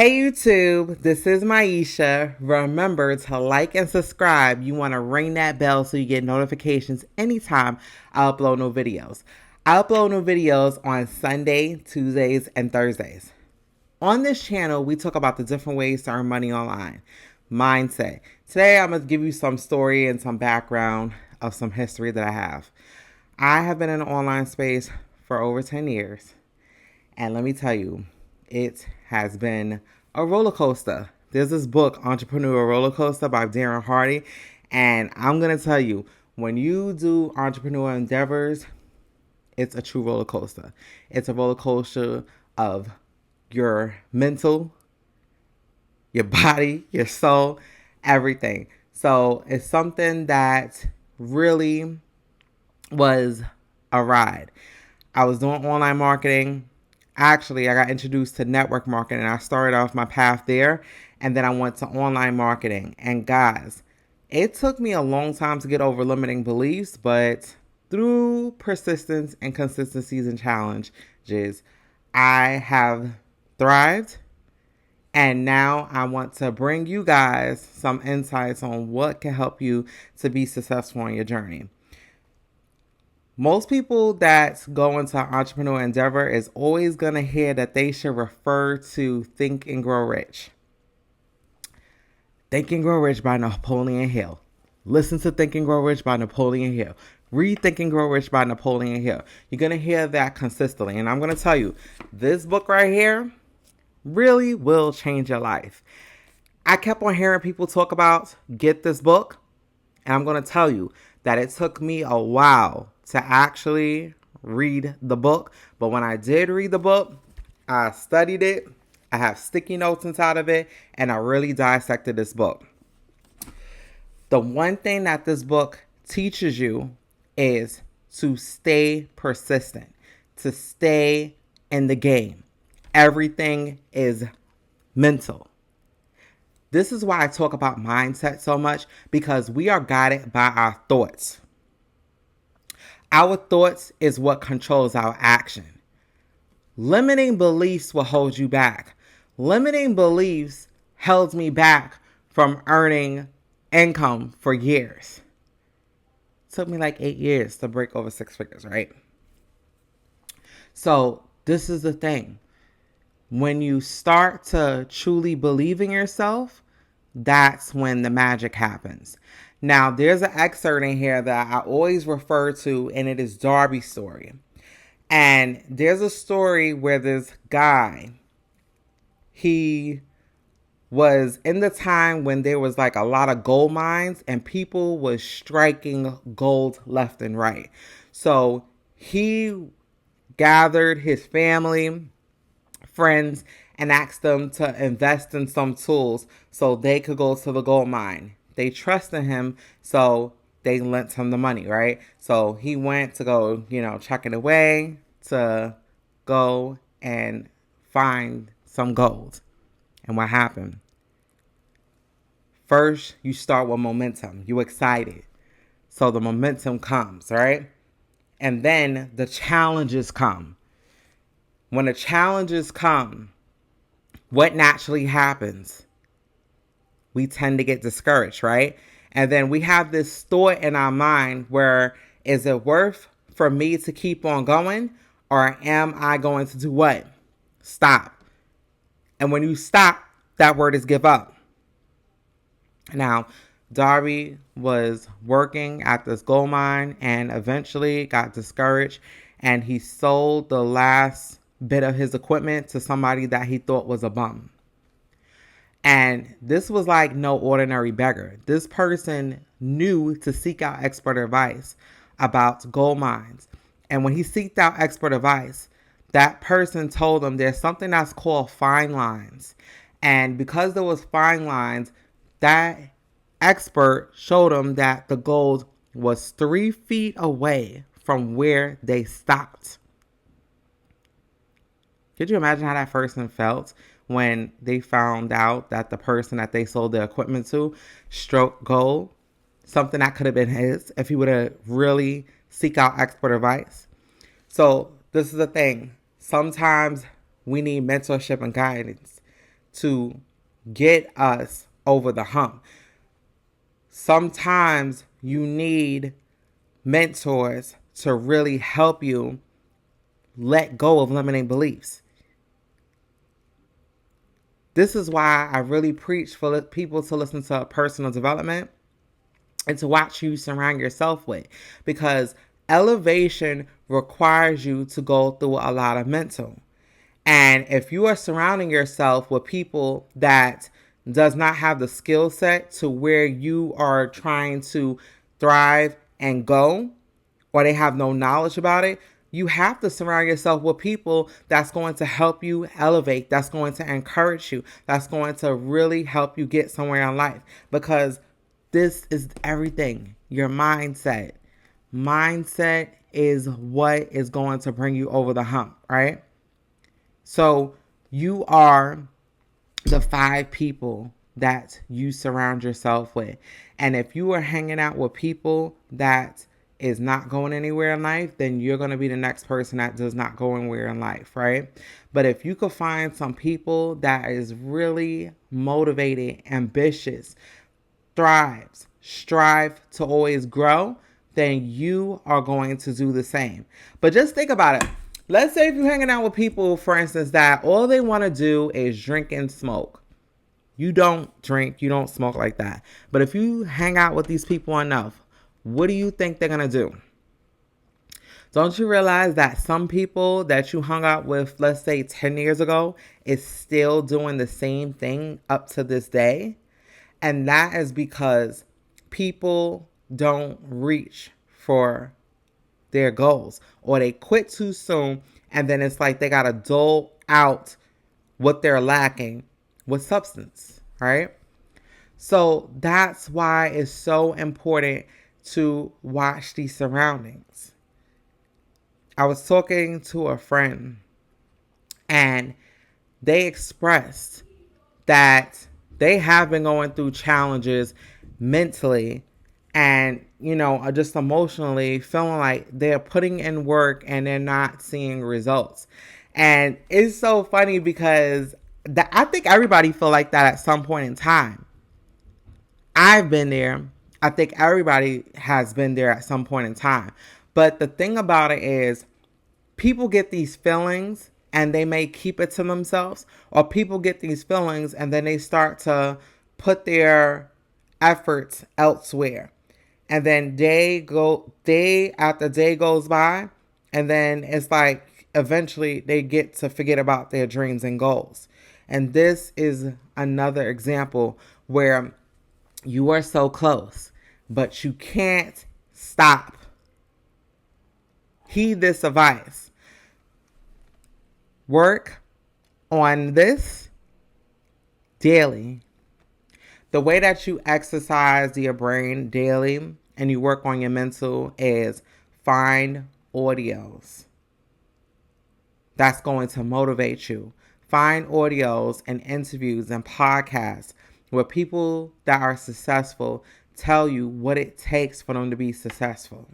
Hey YouTube, this is Maisha. Remember to like and subscribe. You want to ring that bell so you get notifications anytime I upload new videos. I upload new videos on Sunday, Tuesdays, and Thursdays. On this channel, we talk about the different ways to earn money online. Mindset. Today, I'm going to give you some story and some background of some history that I have. I have been in the online space for over 10 years. And let me tell you, it has been a roller coaster. There's this book, Entrepreneur Roller Coaster by Darren Hardy. And I'm going to tell you, when you do entrepreneur endeavors, it's a true roller coaster. It's a roller coaster of your mental, your body, your soul, everything. So it's something that really was a ride. I was doing online marketing. Actually, I got introduced to network marketing. I started off my path there, and then I went to online marketing. And guys, it took me a long time to get over limiting beliefs, but through persistence and consistencies and challenges, I have thrived. And now I want to bring you guys some insights on what can help you to be successful on your journey. Most people that go into entrepreneur endeavor is always going to hear that they should refer to Think and Grow Rich. Think and Grow Rich by Napoleon Hill. Listen to Think and Grow Rich by Napoleon Hill. Read Think and Grow Rich by Napoleon Hill. You're going to hear that consistently. And I'm going to tell you, this book right here really will change your life. I kept on hearing people talk about get this book. And I'm going to tell you that it took me a while to actually read the book. But when I did read the book, I studied it. I have sticky notes inside of it. And I really dissected this book. The one thing that this book teaches you is to stay persistent, to stay in the game. Everything is mental. This is why I talk about mindset so much, because we are guided by our thoughts. Our thoughts is what controls our action. Limiting beliefs will hold you back. Limiting beliefs held me back from earning income for years. It took me like 8 years to break over 6 figures, right? So this is the thing. When you start to truly believe in yourself, that's when the magic happens. Now, there's an excerpt in here that I always refer to, and it is Darby's story. And there's a story where this guy, he was in the time when there was like a lot of gold mines and people was striking gold left and right. So he gathered his family, friends, and asked them to invest in some tools so they could go to the gold mine. They trusted him, so they lent him the money, right? So he went to go, check it away to go and find some gold. And what happened? First, you start with momentum. You're excited. So the momentum comes, right? And then the challenges come. When the challenges come, what naturally happens? We tend to get discouraged, right? And then we have this thought in our mind where, is it worth for me to keep on going, or am I going to do what? Stop. And when you stop, that word is give up. Now, Darby was working at this gold mine and eventually got discouraged, and he sold the last bit of his equipment to somebody that he thought was a bum. And this was like no ordinary beggar. This person knew to seek out expert advice about gold mines. And when he sought out expert advice, that person told him there's something that's called fine lines. And because there was fine lines, that expert showed him that the gold was 3 feet away from where they stopped. Could you imagine how that person felt when they found out that the person that they sold their equipment to struck gold? Something that could have been his if he would have really seek out expert advice. So this is the thing. Sometimes we need mentorship and guidance to get us over the hump. Sometimes you need mentors to really help you let go of limiting beliefs. This is why I really preach for people to listen to personal development and to watch who you surround yourself with, because elevation requires you to go through a lot of mental. And if you are surrounding yourself with people that does not have the skill set to where you are trying to thrive and go, or they have no knowledge about it, you have to surround yourself with people that's going to help you elevate, that's going to encourage you, that's going to really help you get somewhere in life. Because this is everything. Your mindset. Mindset is what is going to bring you over the hump, right? So you are the 5 people that you surround yourself with. And if you are hanging out with people that is not going anywhere in life, then you're going to be the next person that does not go anywhere in life, right? But if you could find some people that is really motivated, ambitious, thrives, strive to always grow, then you are going to do the same. But just think about it. Let's say if you're hanging out with people, for instance, that all they want to do is drink and smoke. You don't drink, you don't smoke like that. But if you hang out with these people enough, what do you think they're going to do? Don't you realize that some people that you hung out with, let's say 10 years ago, is still doing the same thing up to this day? And that is because people don't reach for their goals, or they quit too soon, and then it's like they got to dole out what they're lacking with substance, right? So that's why it's so important to watch these surroundings. I was talking to a friend, and they expressed that they have been going through challenges mentally and, just emotionally, feeling like they're putting in work and they're not seeing results. And it's so funny because I think everybody feel like that at some point in time. I've been there. I think everybody has been there at some point in time. But the thing about it is, people get these feelings and they may keep it to themselves, or people get these feelings and then they start to put their efforts elsewhere. And then day after day goes by, and then it's like eventually they get to forget about their dreams and goals. And this is another example where you are so close, but you can't stop. Heed this advice. Work on this daily. The way that you exercise your brain daily and you work on your mental is find audios that's going to motivate you. Find audios and interviews and podcasts where people that are successful tell you what it takes for them to be successful.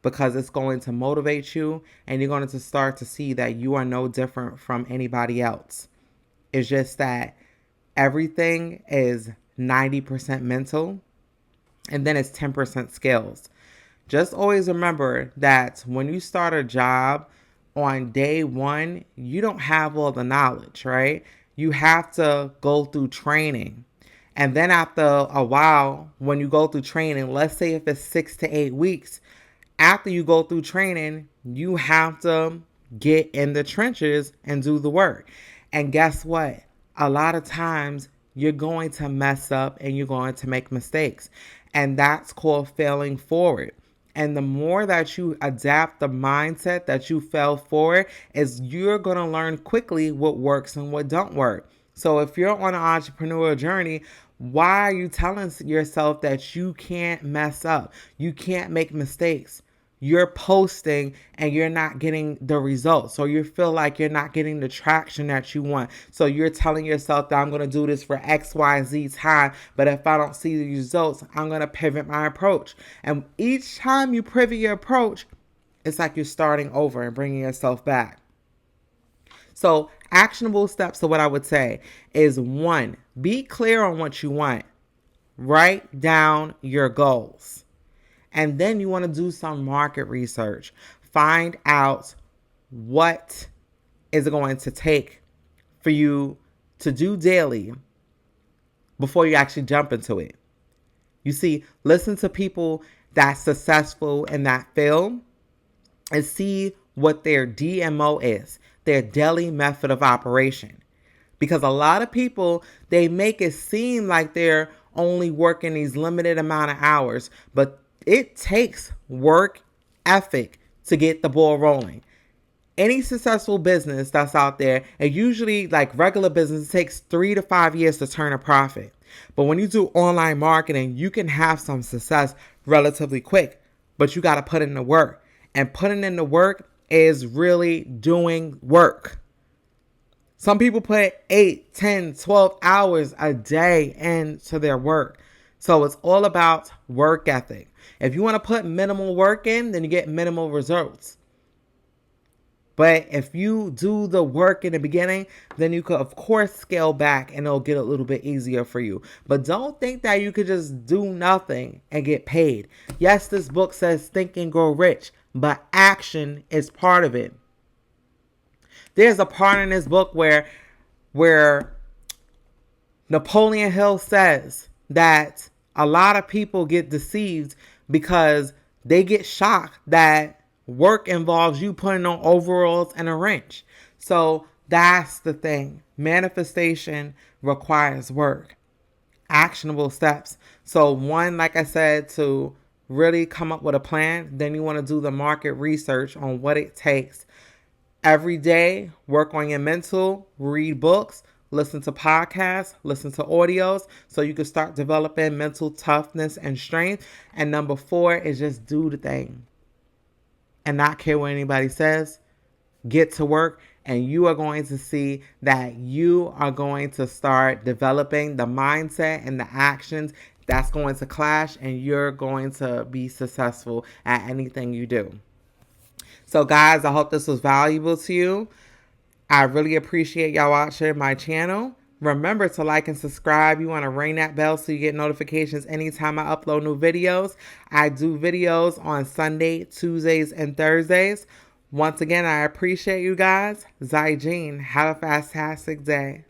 Because it's going to motivate you, and you're going to start to see that you are no different from anybody else. It's just that everything is 90% mental, and then it's 10% skills. Just always remember that when you start a job on day one, you don't have all the knowledge, right? You have to go through training. And then after a while, when you go through training, let's say if it's 6 to 8 weeks, after you go through training, you have to get in the trenches and do the work. And guess what? A lot of times you're going to mess up and you're going to make mistakes. And that's called failing forward. And the more that you adapt the mindset that you fell forward, is you're going to learn quickly what works and what don't work. So if you're on an entrepreneurial journey, why are you telling yourself that you can't mess up? You can't make mistakes. You're posting and you're not getting the results. So you feel like you're not getting the traction that you want. So you're telling yourself that I'm going to do this for X, Y, Z time. But if I don't see the results, I'm going to pivot my approach. And each time you pivot your approach, it's like you're starting over and bringing yourself back. So Actionable steps to what I would say is 1, be clear on what you want. Write down your goals. And then you want to do some market research. Find out what is it going to take for you to do daily before you actually jump into it. You see, listen to people that's successful in that field and see what their DMO is, their daily method of operation. Because a lot of people, they make it seem like they're only working these limited amount of hours, but it takes work ethic to get the ball rolling. Any successful business that's out there, and usually like regular business, it takes 3 to 5 years to turn a profit. But when you do online marketing, you can have some success relatively quick, but you got to put in the work. And putting in the work is really doing work. Some people put 8, 10, 12 hours a day into their work. So it's all about work ethic. If you want to put minimal work in, then you get minimal results. But if you do the work in the beginning, then you could, of course, scale back and it'll get a little bit easier for you. But don't think that you could just do nothing and get paid. Yes, this book says think and grow rich, but action is part of it. There's a part in this book where Napoleon Hill says that a lot of people get deceived because they get shocked that work involves you putting on overalls and a wrench. So that's the thing. Manifestation requires work. Actionable steps. So 1, like I said, to really come up with a plan. Then you want to do the market research on what it takes. Every day, work on your mental, read books, listen to podcasts, listen to audios, so you can start developing mental toughness and strength. And number 4 is just do the thing and not care what anybody says. Get to work, and you are going to see that you are going to start developing the mindset and the actions that's going to clash, and you're going to be successful at anything you do. So guys, I hope this was valuable to you. I really appreciate y'all watching my channel. Remember to like and subscribe. You want to ring that bell so you get notifications anytime I upload new videos. I do videos on Sunday, Tuesdays, and Thursdays. Once again, I appreciate you guys. Zai Jean, have a fantastic day.